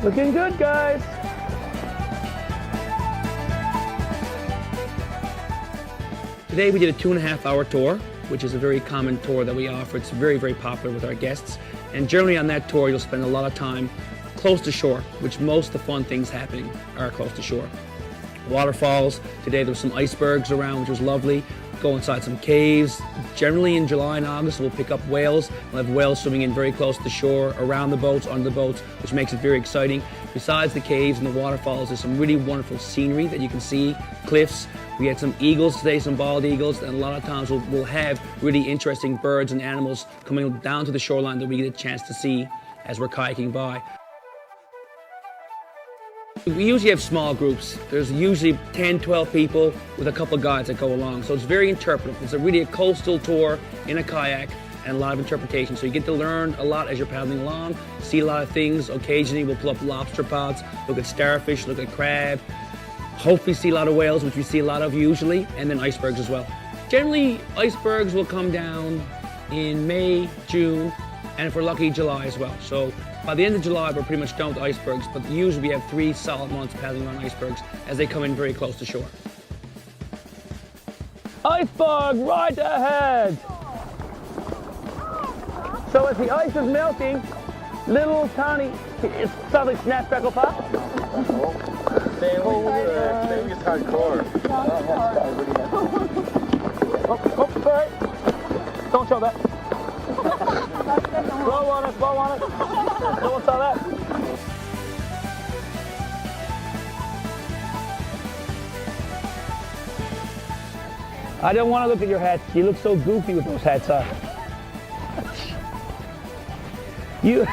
Looking good, guys. Today we did a 2.5-hour tour, which is a very common tour that we offer. It's very, very popular with our guests. And generally on that tour, you'll spend a lot of time close to shore, which most of the fun things happening are close to shore. Waterfalls. Today there were some icebergs around, which was lovely. Go inside some caves. Generally in July and August, we'll pick up whales. We'll have whales swimming in very close to the shore, around the boats, under the boats, which makes it very exciting. Besides the caves and the waterfalls, there's some really wonderful scenery that you can see, cliffs. We had some eagles today, some bald eagles, and a lot of times we'll have really interesting birds and animals coming down to the shoreline that we get a chance to see as we're kayaking by. We usually have small groups. There's usually 10, 12 people with a couple of guides that go along. So it's very interpretive. It's really a coastal tour in a kayak and a lot of interpretation. So you get to learn a lot as you're paddling along, see a lot of things. Occasionally we'll pull up lobster pods, look at starfish, look at crab. Hopefully see a lot of whales, which we see a lot of usually, and then icebergs as well. Generally, icebergs will come down in May, June, and if we're lucky, July as well. So by the end of July, we're pretty much done with icebergs, but usually we have 3 solid months paddling around icebergs as they come in very close to shore. Iceberg right ahead! So as the ice is melting, little tiny, it sounds like snap, crackle, pop. Maybe it's hardcore. Oh, sorry. Don't show that. Blow on it, blow on it. No one saw that. I don't want to look at your hats. You look so goofy with those hats on. You.